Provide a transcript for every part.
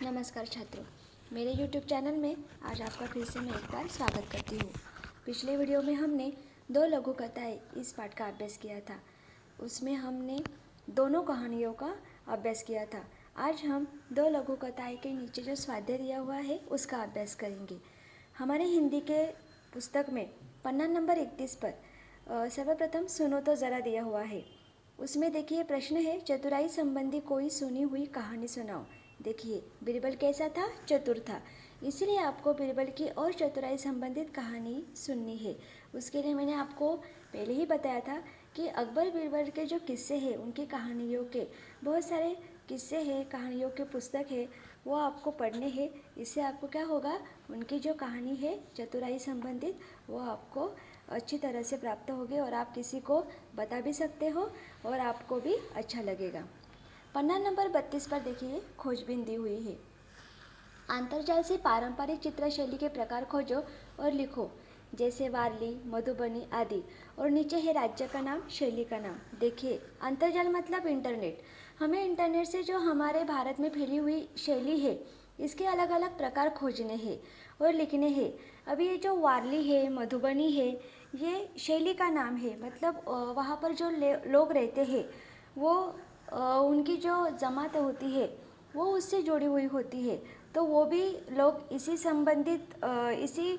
नमस्कार छात्रों, मेरे YouTube चैनल में आज आपका फिर से मैं एक बार स्वागत करती हूँ। पिछले वीडियो में हमने दो लघु कथाएँ इस पाठ का अभ्यास किया था। उसमें हमने दोनों कहानियों का अभ्यास किया था। आज हम दो लघु कथाएँ के नीचे जो स्वाध्याय दिया हुआ है उसका अभ्यास करेंगे। हमारे हिंदी के पुस्तक में पन्ना नंबर 31 पर सर्वप्रथम सुनो तो ज़रा दिया हुआ है। उसमें देखिए प्रश्न है, चतुराई संबंधी कोई सुनी हुई कहानी सुनाओ। देखिए बीरबल कैसा था? चतुर था, इसलिए आपको बीरबल की और चतुराई संबंधित कहानी सुननी है। उसके लिए मैंने आपको पहले ही बताया था कि अकबर बीरबल के जो किस्से हैं, उनकी कहानियों के बहुत सारे किस्से हैं, कहानियों के पुस्तक है, वो आपको पढ़ने हैं। इससे आपको क्या होगा, उनकी जो कहानी है चतुराई संबंधित, वो आपको अच्छी तरह से प्राप्त होगी और आप किसी को बता भी सकते हो और आपको भी अच्छा लगेगा। पन्ना नंबर 32 पर देखिए खोजबीन दी हुई है। अंतर्जाल से पारंपरिक चित्र शैली के प्रकार खोजो और लिखो, जैसे वारली, मधुबनी आदि। और नीचे है राज्य का नाम, शैली का नाम। देखिए अंतर्जाल मतलब इंटरनेट। हमें इंटरनेट से जो हमारे भारत में फैली हुई शैली है, इसके अलग अलग प्रकार खोजने हैं और लिखने हैं। अभी ये जो वारली है, मधुबनी है, ये शैली का नाम है। मतलब वहाँ पर जो लोग रहते हैं वो उनकी जो जमात होती है वो उससे जुड़ी हुई होती है, तो वो भी लोग इसी संबंधित इसी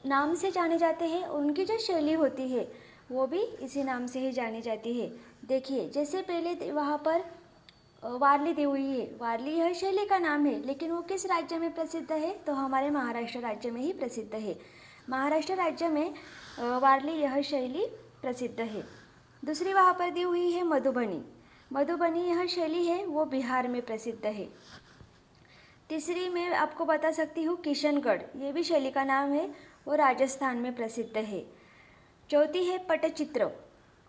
नाम से जाने जाते हैं। उनकी जो शैली होती है वो भी इसी नाम से ही जानी जाती है। देखिए जैसे पहले वहाँ पर वारली दी हुई है। वारली यह शैली का नाम है, लेकिन वो किस राज्य में प्रसिद्ध है? तो हमारे महाराष्ट्र राज्य में ही प्रसिद्ध है। महाराष्ट्र राज्य में वारली यह शैली प्रसिद्ध है। दूसरी वहाँ पर दी हुई है मधुबनी। मधुबनी यह शैली है वो बिहार में प्रसिद्ध है। तीसरी मैं आपको बता सकती हूँ किशनगढ़, ये भी शैली का नाम है, वो राजस्थान में प्रसिद्ध है। चौथी है पटचित्र,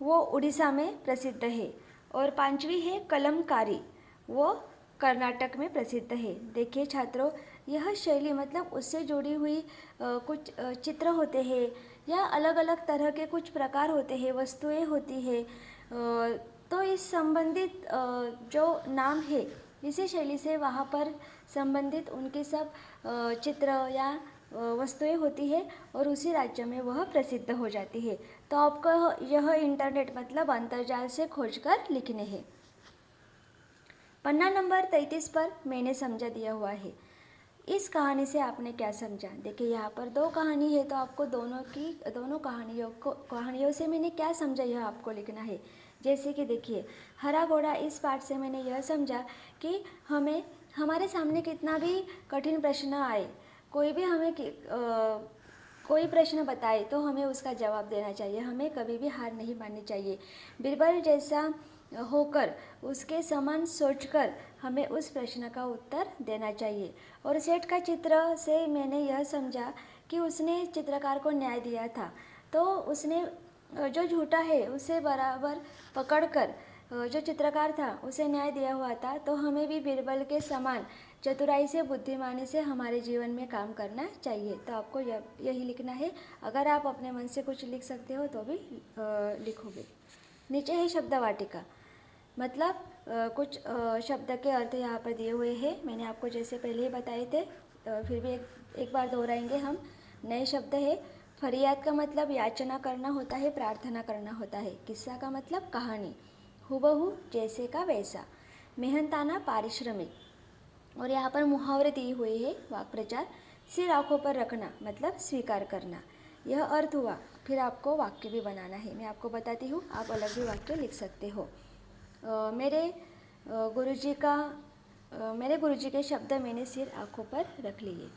वो उड़ीसा में प्रसिद्ध है। और पांचवी है कलमकारी, वो कर्नाटक में प्रसिद्ध है। देखिए छात्रों, यह शैली मतलब उससे जुड़ी हुई कुछ चित्र होते हैं या अलग अलग तरह के कुछ प्रकार होते हैं, वस्तुएं होती है। तो इस संबंधित जो नाम है, इसी शैली से वहाँ पर संबंधित उनके सब चित्र या वस्तुएं होती है और उसी राज्य में वह प्रसिद्ध हो जाती है। तो आपको यह इंटरनेट मतलब अंतर्जाल से खोजकर लिखने हैं। पन्ना नंबर 33 पर मैंने समझा दिया हुआ है। इस कहानी से आपने क्या समझा? देखिए यहाँ पर दो कहानी है, तो आपको दोनों कहानियों से मैंने क्या समझा यह आपको लिखना है। जैसे कि देखिए हरा घोड़ा, इस पाठ से मैंने यह समझा कि हमें हमारे सामने कितना भी कठिन प्रश्न आए, कोई भी हमें कोई प्रश्न बताए तो हमें उसका जवाब देना चाहिए। हमें कभी भी हार नहीं माननी चाहिए। बीरबल जैसा होकर, उसके समान सोचकर हमें उस प्रश्न का उत्तर देना चाहिए। और सेठ का चित्र से मैंने यह समझा कि उसने चित्रकार को न्याय दिया था, तो उसने जो झूठा है उसे बराबर पकड़कर जो चित्रकार था उसे न्याय दिया हुआ था। तो हमें भी बीरबल के समान चतुराई से, बुद्धिमानी से हमारे जीवन में काम करना चाहिए। तो आपको यही लिखना है। अगर आप अपने मन से कुछ लिख सकते हो तो भी लिखोगे। नीचे है शब्द वाटिका, मतलब कुछ शब्द के अर्थ यहाँ पर दिए हुए हैं। मैंने आपको जैसे पहले ही बताए थे, फिर भी एक बार दोहराएंगे हम। नए शब्द है, फरियाद का मतलब याचना करना होता है, प्रार्थना करना होता है। किस्सा का मतलब कहानी, हुबहू जैसे का वैसा। मेहनताना पारिश्रमिक। और यहाँ पर मुहावरे दिए हुए हैं, वाक् प्रचार। सिर आँखों पर रखना मतलब स्वीकार करना। यह अर्थ हुआ। फिर आपको वाक्य भी बनाना है, मैं आपको बताती हूँ, आप अलग भी वाक्य लिख सकते हो। मेरे गुरुजी के शब्द मैंने सिर आँखों पर रख लिए।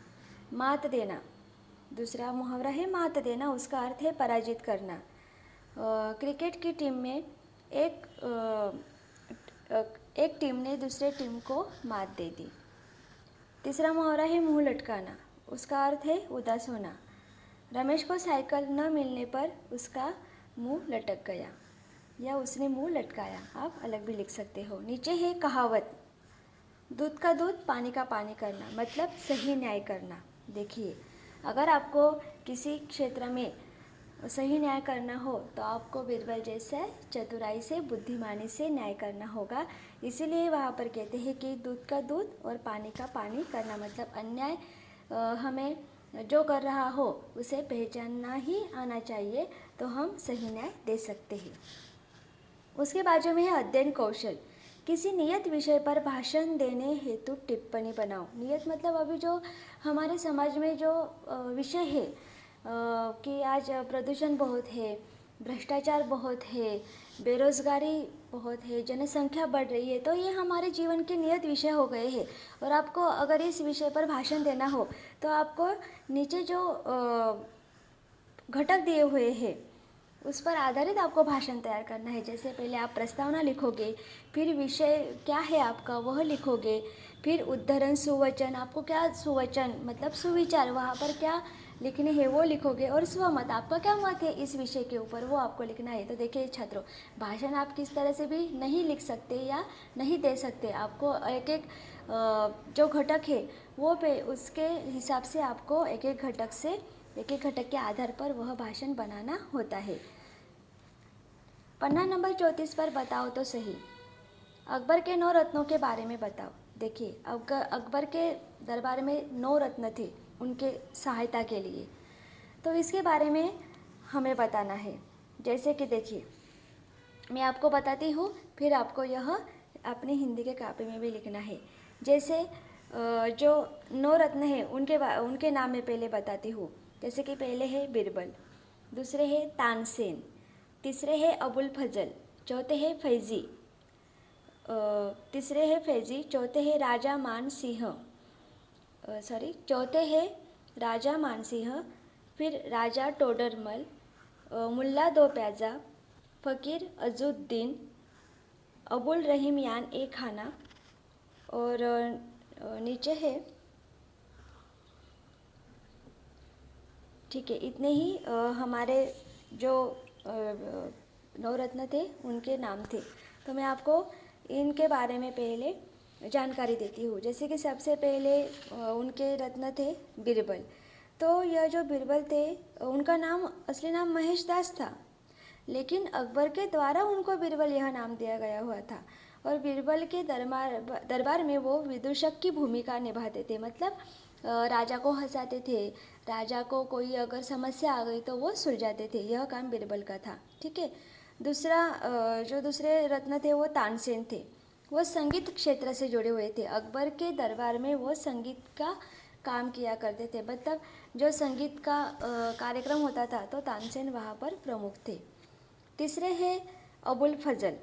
मात देना, दूसरा मुहावरा है मात देना, उसका अर्थ है पराजित करना। क्रिकेट की टीम में एक टीम ने दूसरे टीम को मात दे दी। तीसरा मुहावरा है मुंह लटकाना, उसका अर्थ है उदास होना। रमेश को साइकिल न मिलने पर उसका मुंह लटक गया या उसने मुंह लटकाया, आप अलग भी लिख सकते हो। नीचे है कहावत, दूध का दूध पानी का पानी करना, मतलब सही न्याय करना। देखिए अगर आपको किसी क्षेत्र में सही न्याय करना हो तो आपको बीरबल जैसे चतुराई से, बुद्धिमानी से न्याय करना होगा। इसीलिए वहाँ पर कहते हैं कि दूध का दूध और पानी का पानी करना, मतलब अन्याय हमें जो कर रहा हो उसे पहचानना ही आना चाहिए, तो हम सही न्याय दे सकते हैं। उसके बाजू में है अध्ययन कौशल। किसी नियत विषय पर भाषण देने हेतु टिप्पणी बनाओ। नियत मतलब अभी जो हमारे समाज में जो विषय है कि आज प्रदूषण बहुत है, भ्रष्टाचार बहुत है, बेरोजगारी बहुत है, जनसंख्या बढ़ रही है, तो ये हमारे जीवन के नियत विषय हो गए हैं। और आपको अगर इस विषय पर भाषण देना हो तो आपको नीचे जो घटक दिए हुए हैं उस पर आधारित आपको भाषण तैयार करना है। जैसे पहले आप प्रस्तावना लिखोगे, फिर विषय क्या है आपका वह लिखोगे, फिर उद्धरण, सुवचन, आपको क्या सुवचन मतलब सुविचार वहाँ पर क्या लिखने हैं वो लिखोगे, और स्वमत, आपका क्या मत है इस विषय के ऊपर वो आपको लिखना है। तो देखिए छात्रों, भाषण आप किस तरह से भी नहीं लिख सकते या नहीं दे सकते, आपको एक एक जो घटक है वो पे उसके हिसाब से आपको एक एक घटक के आधार पर वह भाषण बनाना होता है। पन्ना नंबर 34 पर बताओ तो सही। अकबर के 9 रत्नों के बारे में बताओ। देखिए अकबर के दरबार में 9 रत्न थे उनके सहायता के लिए, तो इसके बारे में हमें बताना है। जैसे कि देखिए मैं आपको बताती हूँ, फिर आपको यह अपने हिंदी के कापी में भी लिखना है। जैसे जो 9 रत्न हैं उनके नाम मैं पहले बताती हूँ। जैसे कि पहले है बीरबल, दूसरे है तानसेन, तीसरे है अबुल फजल, चौथे है फैजी, तीसरे है फैजी, चौथे है राजा मान सिंह, चौथे है राजा मान सिंह, फिर राजा टोडरमल, मुल्ला दो प्याजा, फ़कीर अजुद्दीन, अबुल रहीम यान ए खाना, और नीचे है, ठीक है, इतने ही हमारे जो 9 रत्न थे उनके नाम थे। तो मैं आपको इनके बारे में पहले जानकारी देती हूँ। जैसे कि सबसे पहले उनके रत्न थे बीरबल। तो यह जो बीरबल थे उनका नाम असली नाम महेश दास था, लेकिन अकबर के द्वारा उनको बीरबल यह नाम दिया गया हुआ था। और बीरबल के दरबार में वो विदूषक की भूमिका निभाते थे, मतलब राजा को हंसाते थे, राजा को कोई अगर समस्या आ गई तो वो सुलझाते थे, यह काम बीरबल का था। ठीक है। जो दूसरे रत्न थे वो तानसेन थे। वो संगीत क्षेत्र से जुड़े हुए थे। अकबर के दरबार में वो संगीत का काम किया करते थे, मतलब जो संगीत का कार्यक्रम होता था तो तानसेन वहाँ पर प्रमुख थे। तीसरे है अबुल फजल।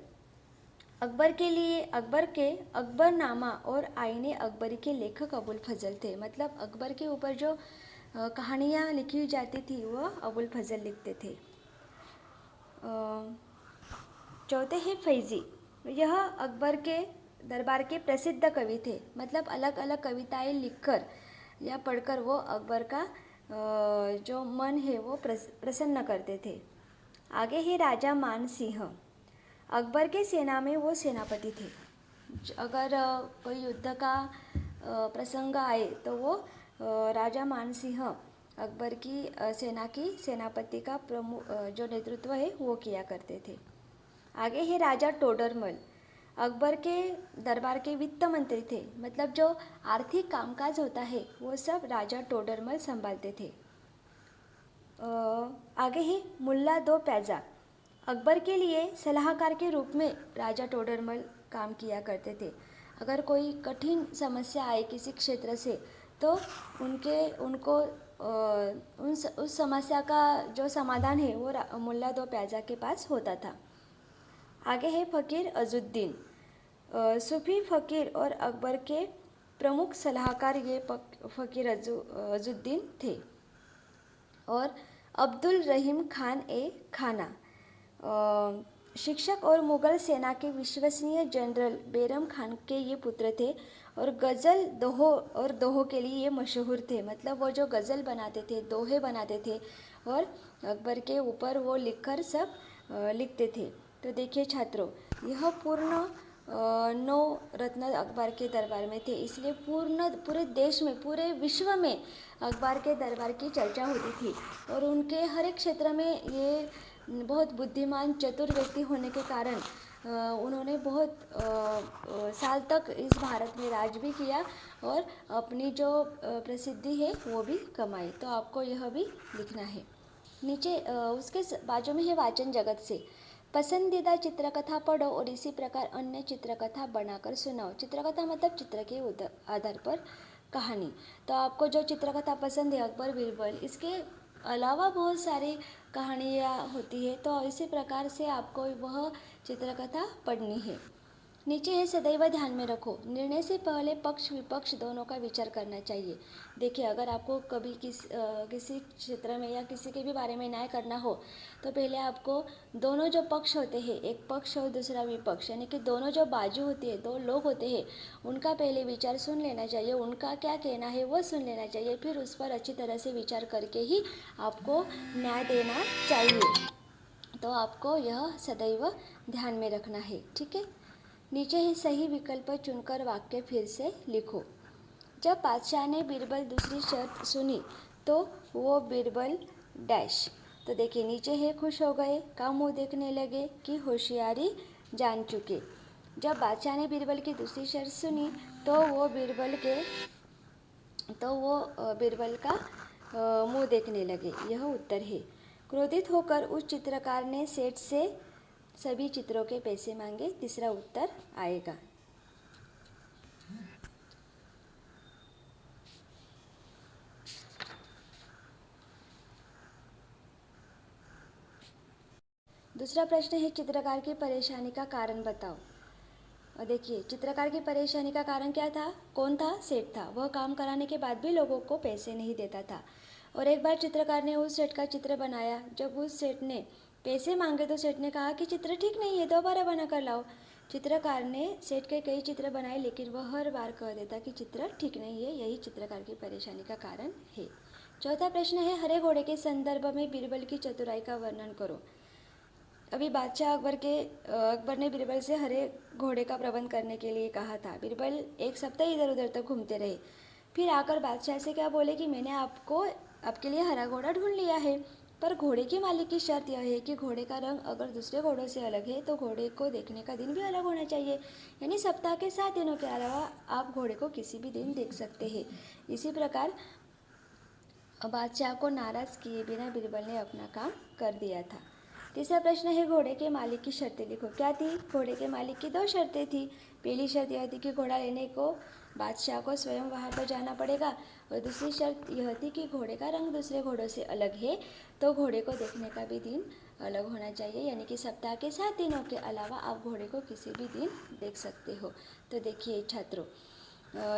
अकबर के अकबरनामा और आईने अकबरी के लेखक अबुल फजल थे, मतलब अकबर के ऊपर जो कहानियाँ लिखी जाती थी वह अबुल फजल लिखते थे। चौथे हैं फैजी। यह अकबर के दरबार के प्रसिद्ध कवि थे, मतलब अलग अलग कविताएं लिखकर या पढ़कर वो अकबर का जो मन है वो प्रसन्न करते थे। आगे है राजा मान सिंह। अकबर के सेना में वो सेनापति थे। अगर कोई युद्ध का प्रसंग आए तो वो राजा मान सिंह अकबर की सेना की सेनापति का प्रमुख जो नेतृत्व है वो किया करते थे। आगे है राजा टोडरमल। अकबर के दरबार के वित्त मंत्री थे, मतलब जो आर्थिक कामकाज होता है वो सब राजा टोडरमल संभालते थे। आगे है मुल्ला दो प्याजा। अकबर के लिए सलाहकार के रूप में राजा टोडरमल काम किया करते थे। अगर कोई कठिन समस्या आए किसी क्षेत्र से तो उनको उस समस्या का जो समाधान है वो मुल्ला दो प्याजा के पास होता था। आगे है फ़कीर अजुद्दीन। सूफी फ़कीर और अकबर के प्रमुख सलाहकार ये फ़कीर अजुद्दीन थे। और अब्दुल रहीम खान ए खाना शिक्षक और मुग़ल सेना के विश्वसनीय जनरल बैरम खान के ये पुत्र थे। और गज़ल दोहों के लिए ये मशहूर थे, मतलब वो जो गज़ल बनाते थे, दोहे बनाते थे और अकबर के ऊपर वो लिखकर सब लिखते थे। तो देखिए छात्रों, यह पूर्ण 9 रत्न अकबर के दरबार में थे, इसलिए पूरे देश में, पूरे विश्व में अकबर के दरबार की चर्चा होती थी। और उनके हर एक क्षेत्र में ये बहुत बुद्धिमान चतुर व्यक्ति होने के कारण उन्होंने बहुत साल तक इस भारत में राज भी किया और अपनी जो प्रसिद्धि है वो भी कमाई। तो आपको यह भी लिखना है। नीचे उसके बाजू में है वाचन जगत से। पसंदीदा चित्रकथा पढ़ो और इसी प्रकार अन्य चित्रकथा बनाकर सुनाओ। चित्रकथा मतलब चित्र के आधार पर कहानी। तो आपको जो चित्रकथा पसंद है अकबर बीरबल, इसके अलावा बहुत सारी कहानियाँ होती है, तो इसी प्रकार से आपको वह चित्रकथा पढ़नी है। नीचे है सदैव ध्यान में रखो। निर्णय से पहले पक्ष विपक्ष दोनों का विचार करना चाहिए। देखिए, अगर आपको कभी किसी क्षेत्र में या किसी के भी बारे में न्याय करना हो तो पहले आपको दोनों जो पक्ष होते हैं, एक पक्ष और दूसरा विपक्ष, यानी कि दोनों जो बाजू होती है, दो लोग होते हैं, उनका पहले विचार सुन लेना चाहिए, उनका क्या कहना है वो सुन लेना चाहिए, फिर उस पर अच्छी तरह से विचार करके ही आपको न्याय देना चाहिए। तो आपको यह सदैव ध्यान में रखना है, ठीक है। नीचे ही सही विकल्प चुनकर वाक्य फिर से लिखो। जब बादशाह ने बीरबल दूसरी शर्त सुनी तो वो बीरबल डैश। तो देखिए, नीचे है खुश हो गए, का मुंह देखने लगे कि होशियारी जान चुके। जब बादशाह ने बीरबल की दूसरी शर्त सुनी तो वो बीरबल का मुंह देखने लगे। यह उत्तर है। क्रोधित होकर उस चित्रकार ने सेठ से सभी चित्रों के पैसे मांगे। तीसरा उत्तर आएगा। दूसरा प्रश्न है चित्रकार की परेशानी का कारण बताओ। और देखिए, चित्रकार की परेशानी का कारण क्या था? कौन था? सेठ था। वह काम कराने के बाद भी लोगों को पैसे नहीं देता था। और एक बार चित्रकार ने उस सेठ का चित्र बनाया। जब उस सेठ ने पैसे मांगे तो सेठ ने कहा कि चित्र ठीक नहीं है, दोबारा बना कर लाओ। चित्रकार ने सेठ के कई चित्र बनाए, लेकिन वह हर बार कह देता कि चित्र ठीक नहीं है। यही चित्रकार की परेशानी का कारण है। चौथा प्रश्न है हरे घोड़े के संदर्भ में बीरबल की चतुराई का वर्णन करो। अभी बादशाह अकबर ने बीरबल से हरे घोड़े का प्रबंध करने के लिए कहा था। बीरबल एक सप्ताह इधर उधर तक घूमते रहे, फिर आकर बादशाह से क्या बोले कि मैंने आपके लिए हरा घोड़ा ढूंढ लिया है, पर घोड़े के मालिक की शर्त यह है कि घोड़े का रंग अगर दूसरे घोड़ों से अलग है तो घोड़े को देखने का दिन भी अलग होना चाहिए। यानी सप्ताह के 7 दिनों के अलावा आप घोड़े को किसी भी दिन देख सकते हैं। इसी प्रकार बादशाह को नाराज किए बिना बीरबल ने अपना काम कर दिया था। तीसरा प्रश्न है घोड़े के मालिक की शर्तें लिखो। क्या थी? घोड़े के मालिक की 2 शर्तें थी। पहली शर्त यह थी कि घोड़ा लेने को बादशाह को स्वयं वहां पर जाना पड़ेगा, और दूसरी शर्त यह थी कि घोड़े का रंग दूसरे घोड़ों से अलग है तो घोड़े को देखने का भी दिन अलग होना चाहिए। यानी कि सप्ताह के 7 दिनों के अलावा आप घोड़े को किसी भी दिन देख सकते हो। तो देखिए छात्रों,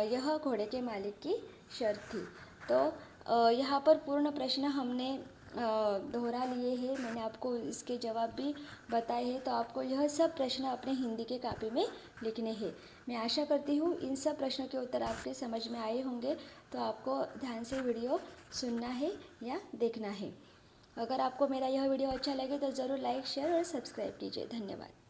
यह घोड़े के मालिक की शर्त थी। तो यहाँ पर पूर्ण प्रश्न हमने दोहरा लिए हैं। मैंने आपको इसके जवाब भी बताए हैं। तो आपको यह सब प्रश्न अपने हिंदी के कापी में लिखने हैं। मैं आशा करती हूँ इन सब प्रश्नों के उत्तर आपके समझ में आए होंगे। तो आपको ध्यान से वीडियो सुनना है या देखना है। अगर आपको मेरा यह वीडियो अच्छा लगे तो ज़रूर लाइक, शेयर और सब्सक्राइब कीजिए। धन्यवाद।